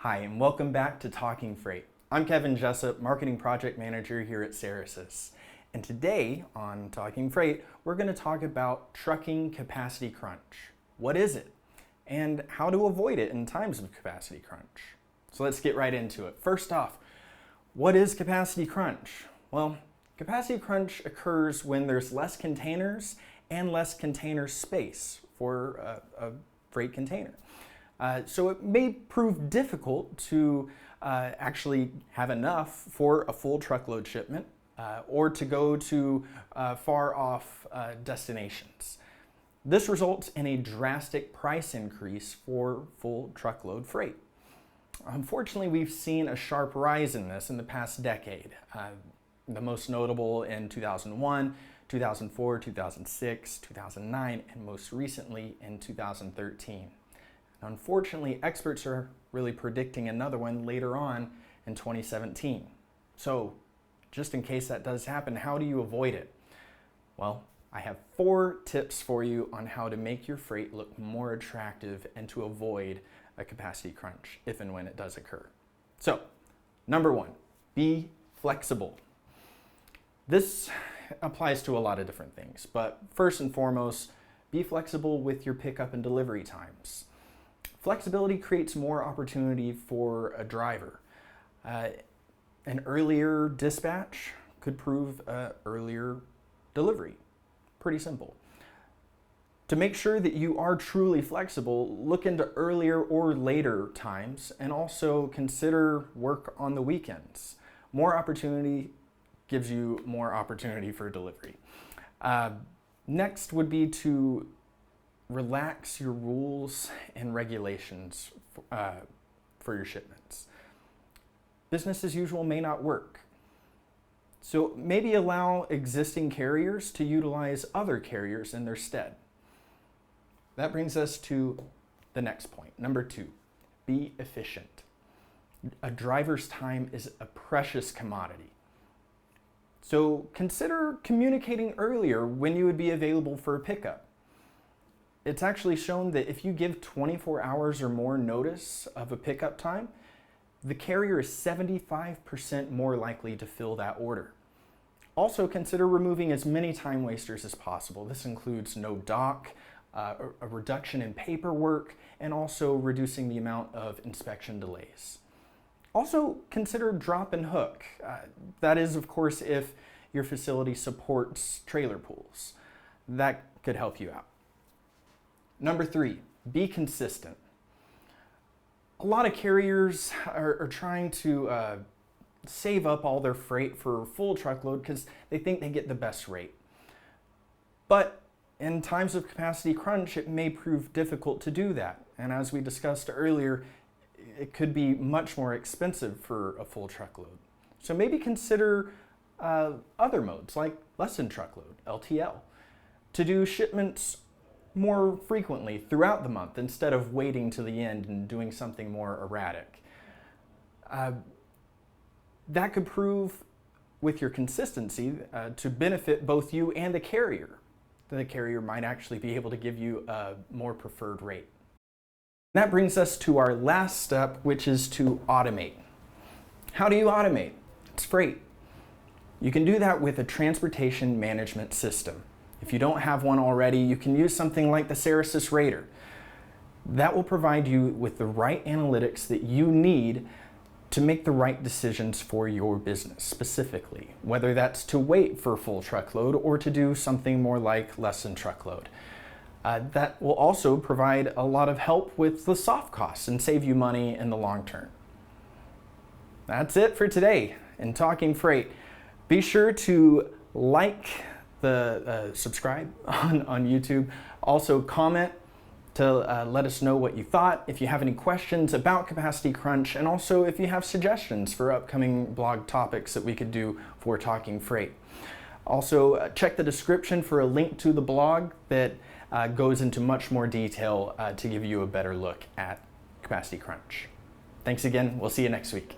Hi, and welcome back to Talking Freight. I'm Kevin Jessup, Marketing Project Manager here at Ceresys. And today on Talking Freight, we're going to talk about trucking capacity crunch. What is it? And how to avoid it in times of capacity crunch. So let's get right into it. First off, what is capacity crunch? Well, capacity crunch occurs when there's less containers and less container space for a freight container. So it may prove difficult to actually have enough for a full truckload shipment or to go to far off destinations. This results in a drastic price increase for full truckload freight. Unfortunately, we've seen a sharp rise in this in the past decade. The most notable in 2001, 2004, 2006, 2009, and most recently in 2013. Unfortunately, experts are really predicting another one later on in 2017. So, just in case that does happen, how do you avoid it? Well, I have 4 tips for you on how to make your freight look more attractive and to avoid a capacity crunch if and when it does occur. So, number 1, be flexible. This applies to a lot of different things, but first and foremost, be flexible with your pickup and delivery times. Flexibility creates more opportunity for a driver. An earlier dispatch could prove an earlier delivery. Pretty simple. To make sure that you are truly flexible, look into earlier or later times and also consider work on the weekends. More opportunity gives you more opportunity for delivery. Next would be to relax your rules and regulations for your shipments. Business as usual may not work. So maybe allow existing carriers to utilize other carriers in their stead. That brings us to the next point. Number 2, be efficient. A driver's time is a precious commodity. So consider communicating earlier when you would be available for a pickup. It's actually shown that if you give 24 hours or more notice of a pickup time, the carrier is 75% more likely to fill that order. Also consider removing as many time wasters as possible. This includes no dock, a reduction in paperwork, and also reducing the amount of inspection delays. Also consider drop and hook. That is, of course, if your facility supports trailer pools. That could help you out. Number 3, be consistent. A lot of carriers are trying to save up all their freight for full truckload because they think they get the best rate. But in times of capacity crunch, it may prove difficult to do that. And as we discussed earlier, it could be much more expensive for a full truckload. So maybe consider other modes like less than truckload, LTL, to do shipments more frequently throughout the month instead of waiting to the end and doing something more erratic. That could prove with your consistency to benefit both you and the carrier. The carrier might actually be able to give you a more preferred rate. That brings us to our last step, which is to automate. How do you automate? It's freight. You can do that with a transportation management system. If you don't have one already, you can use something like the Ceresys Rater. That will provide you with the right analytics that you need to make the right decisions for your business specifically, whether that's to wait for a full truckload or to do something more like less than truckload. That will also provide a lot of help with the soft costs and save you money in the long term. That's it for today in Talking Freight. Be sure to like subscribe on YouTube. Also comment to let us know what you thought, if you have any questions about capacity crunch, and also if you have suggestions for upcoming blog topics that we could do for Talking Freight. Also, check the description for a link to the blog that goes into much more detail to give you a better look at capacity crunch. Thanks again. We'll see you next week.